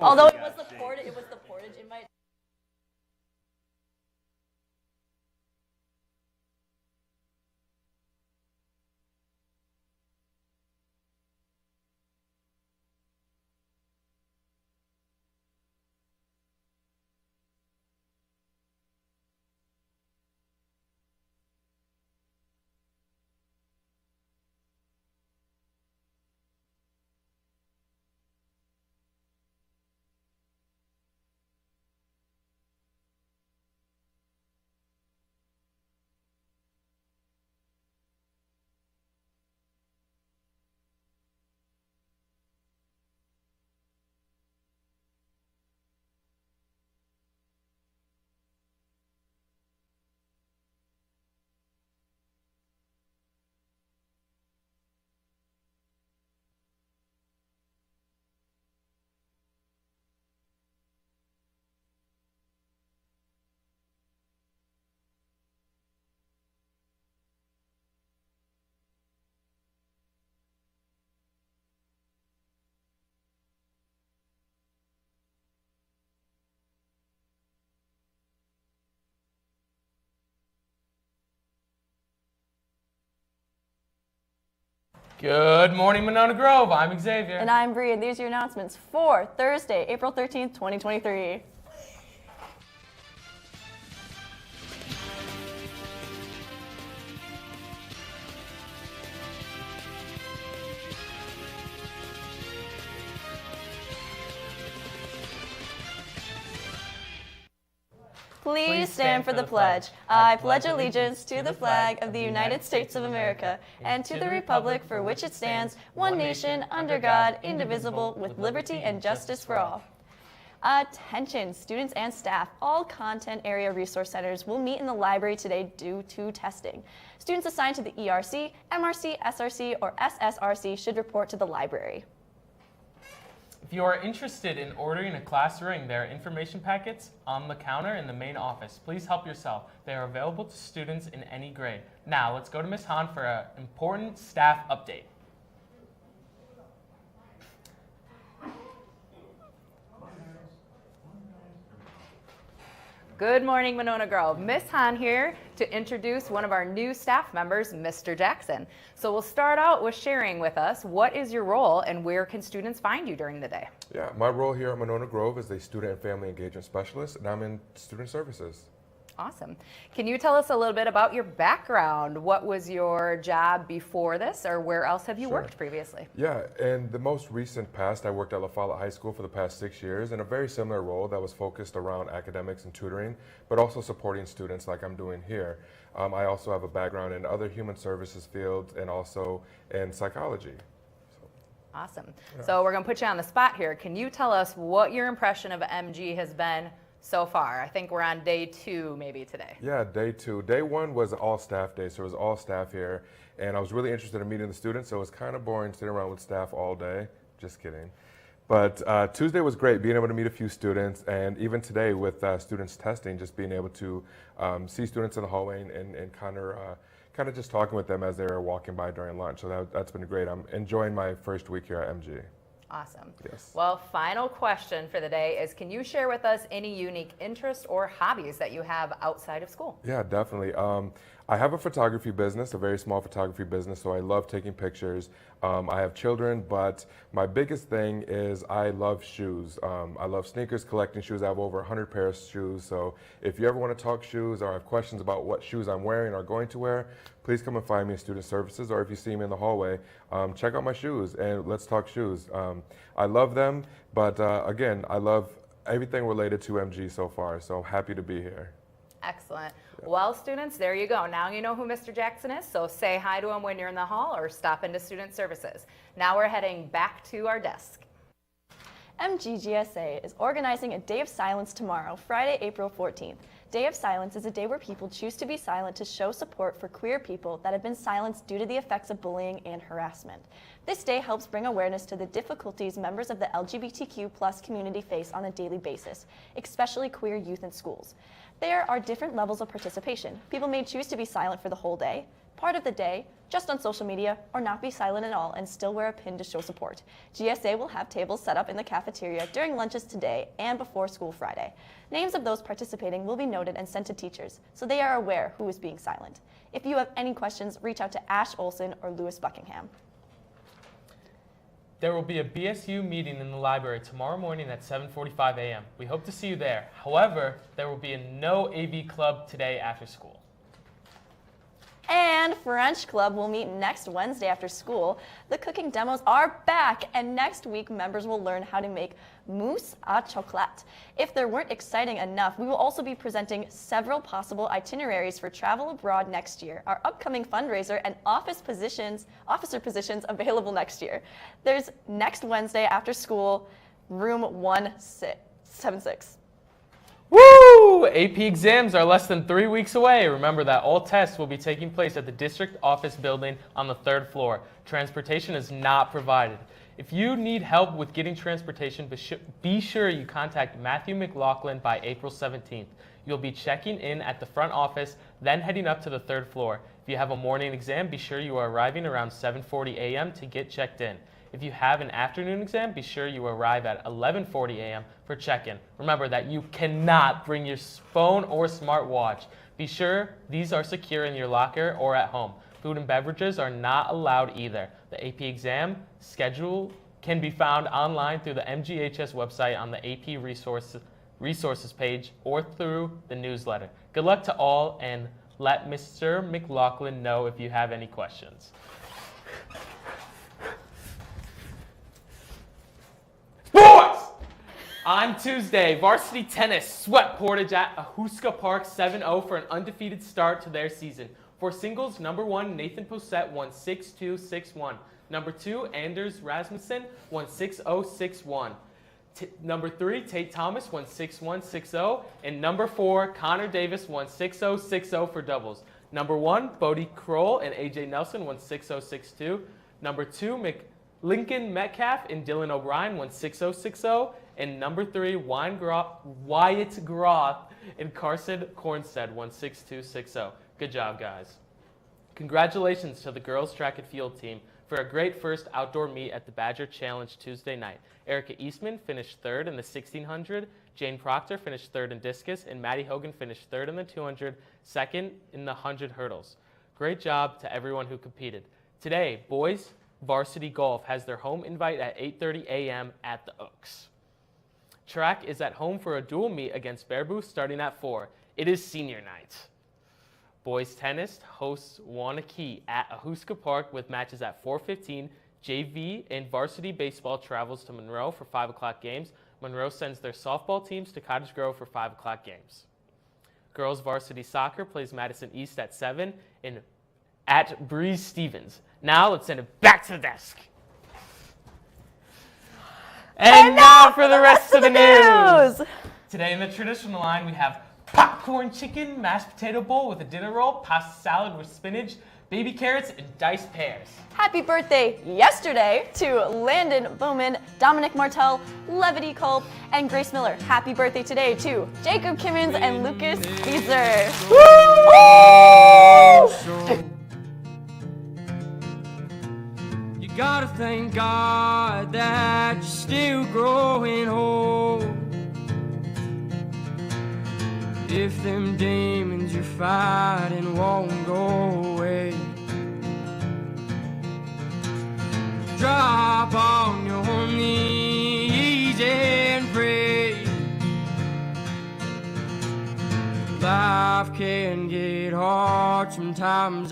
Although it was the Portage invite. Good morning, Monona Grove. I'm Xavier. And I'm Bree, and these are your announcements for Thursday, April 13th, 2023. Please stand for the pledge. I pledge allegiance to the flag of the United States of America and to the republic for which it stands, one nation, under God, indivisible, with liberty and justice for all. Attention, students and staff. All content area resource centers will meet in the library today due to testing. Students assigned to the ERC, MRC, SRC, or SSRC should report to the library. If you are interested in ordering a class ring, there are information packets on the counter in the main office. Please help yourself. They are available to students in any grade. Now, let's go to Ms. Hahn for an important staff update. Good morning, Monona Grove. Miss Hahn here to introduce one of our new staff members, Mr. Jackson. So we'll start out with sharing with us what is your role and where can students find you during the day? Yeah, my role here at Monona Grove is a student and family engagement specialist, and I'm in student services. Awesome. Can you tell us a little bit about your background? What was your job before this, or where else have you worked previously? Yeah, in the most recent past, I worked at La Follette High School for the past 6 years in a very similar role that was focused around academics and tutoring, but also supporting students like I'm doing here. I also have a background in other human services fields and also in psychology. Awesome. Yeah. So we're going to put you on the spot here. Can you tell us what your impression of MG has been so far? I think we're on day 2 maybe today. Yeah, day 2. Day 1 was all staff day, so it was all staff here, and I was really interested in meeting the students, so it was kind of boring sitting around with staff all day. Just kidding. But Tuesday was great, being able to meet a few students, and even today with students testing, just being able to see students in the hallway and kind of just talking with them as they were walking by during lunch. So that's been great. I'm enjoying my first week here at MG. Awesome. Yes. Well, final question for the day is, can you share with us any unique interests or hobbies that you have outside of school? Yeah, definitely. I have a photography business, a very small photography business, so I love taking pictures. I have children, but my biggest thing is I love shoes. I love sneakers, collecting shoes. I have over 100 pairs of shoes, so if you ever want to talk shoes or have questions about what shoes I'm wearing or going to wear, please come and find me in Student Services, or if you see me in the hallway, check out my shoes and let's talk shoes. I love them, but again, I love everything related to MG so far, so happy to be here. Excellent. Well, students, there you go. Now you know who Mr. Jackson is, so say hi to him when you're in the hall or stop into Student Services. Now we're heading back to our desk. MGHS is organizing a Day of Silence tomorrow, Friday, April 14th. Day of Silence is a day where people choose to be silent to show support for queer people that have been silenced due to the effects of bullying and harassment. This day helps bring awareness to the difficulties members of the LGBTQ+ community face on a daily basis, especially queer youth in schools. There are different levels of participation. People may choose to be silent for the whole day. part of the day, just on social media, or not be silent at all and still wear a pin to show support. GSA will have tables set up in the cafeteria during lunches today and before school Friday. Names of those participating will be noted and sent to teachers, so they are aware who is being silent. If you have any questions, reach out to Ash Olson or Lewis Buckingham. There will be a BSU meeting in the library tomorrow morning at 7:45 a.m. We hope to see you there. However, there will be no AV club today after school. And French Club will meet next Wednesday after school. The cooking demos are back, and next week members will learn how to make mousse à chocolat. If there weren't exciting enough, we will also be presenting several possible itineraries for travel abroad next year, our upcoming fundraiser, and officer positions available next year. There's next Wednesday after school, room 176. Woo! AP exams are less than 3 weeks away. Remember that all tests will be taking place at the district office building on the 3rd floor. Transportation is not provided. If you need help with getting transportation, be sure you contact Matthew McLaughlin by April 17th. You'll be checking in at the front office, then heading up to the 3rd floor. If you have a morning exam, be sure you are arriving around 7:40 a.m. to get checked in. If you have an afternoon exam, be sure you arrive at 11:40 a.m. for check-in. Remember that you cannot bring your phone or smartwatch. Be sure these are secure in your locker or at home. Food and beverages are not allowed either. The AP exam schedule can be found online through the MGHS website on the AP resources page or through the newsletter. Good luck to all, and let Mr. McLaughlin know if you have any questions. Sports! On Tuesday, varsity tennis swept Portage at Ahuska Park 7-0 for an undefeated start to their season. For singles, number 1, Nathan Posette won 6-2, 6-1. Number 2, Anders Rasmussen won 6-0, 6-1. Number 3, Tate Thomas won 6-1, 6-0. And number 4, Connor Davis won 6-0, 6-0 for doubles. Number 1, Bodie Kroll and AJ Nelson won 6-0, 6-2. Number 2, Lincoln Metcalf and Dylan O'Brien won 6-0, 6-0. And number 3, Wyatt Groth and Carson Cornstead won 6-2, 6-0. Good job, guys. Congratulations to the girls track and field team for a great first outdoor meet at the Badger Challenge Tuesday night. Erica Eastman finished 3rd in the 1600, Jane Proctor finished 3rd in discus, and Maddie Hogan finished 3rd in the 200, 2nd in the 100 hurdles. Great job to everyone who competed. Today, boys varsity golf has their home invite at 8:30 a.m. at the Oaks. Track is at home for a dual meet against Baraboo starting at 4. It is senior night. Boys tennis hosts Wanakee at Ahuska Park with matches at 4:15. JV and varsity baseball travels to Monroe for 5 o'clock games. Monroe sends their softball teams to Cottage Grove for 5 o'clock games. Girls varsity soccer plays Madison East at 7 and at Breeze Stevens. Now let's send it back to the desk. And now for the rest of the news. Today in the traditional line, we have popcorn chicken, mashed potato bowl with a dinner roll, pasta salad with spinach, baby carrots, and diced pears. Happy birthday yesterday to Landon Bowman, Dominic Martell, Levity Culp, and Grace Miller. Happy birthday today to Jacob Kimmins and Lucas Beezer. You gotta thank God that you're still growing old. If them demons you're fighting won't go away, drop on your knees and pray. Life can get hard sometimes.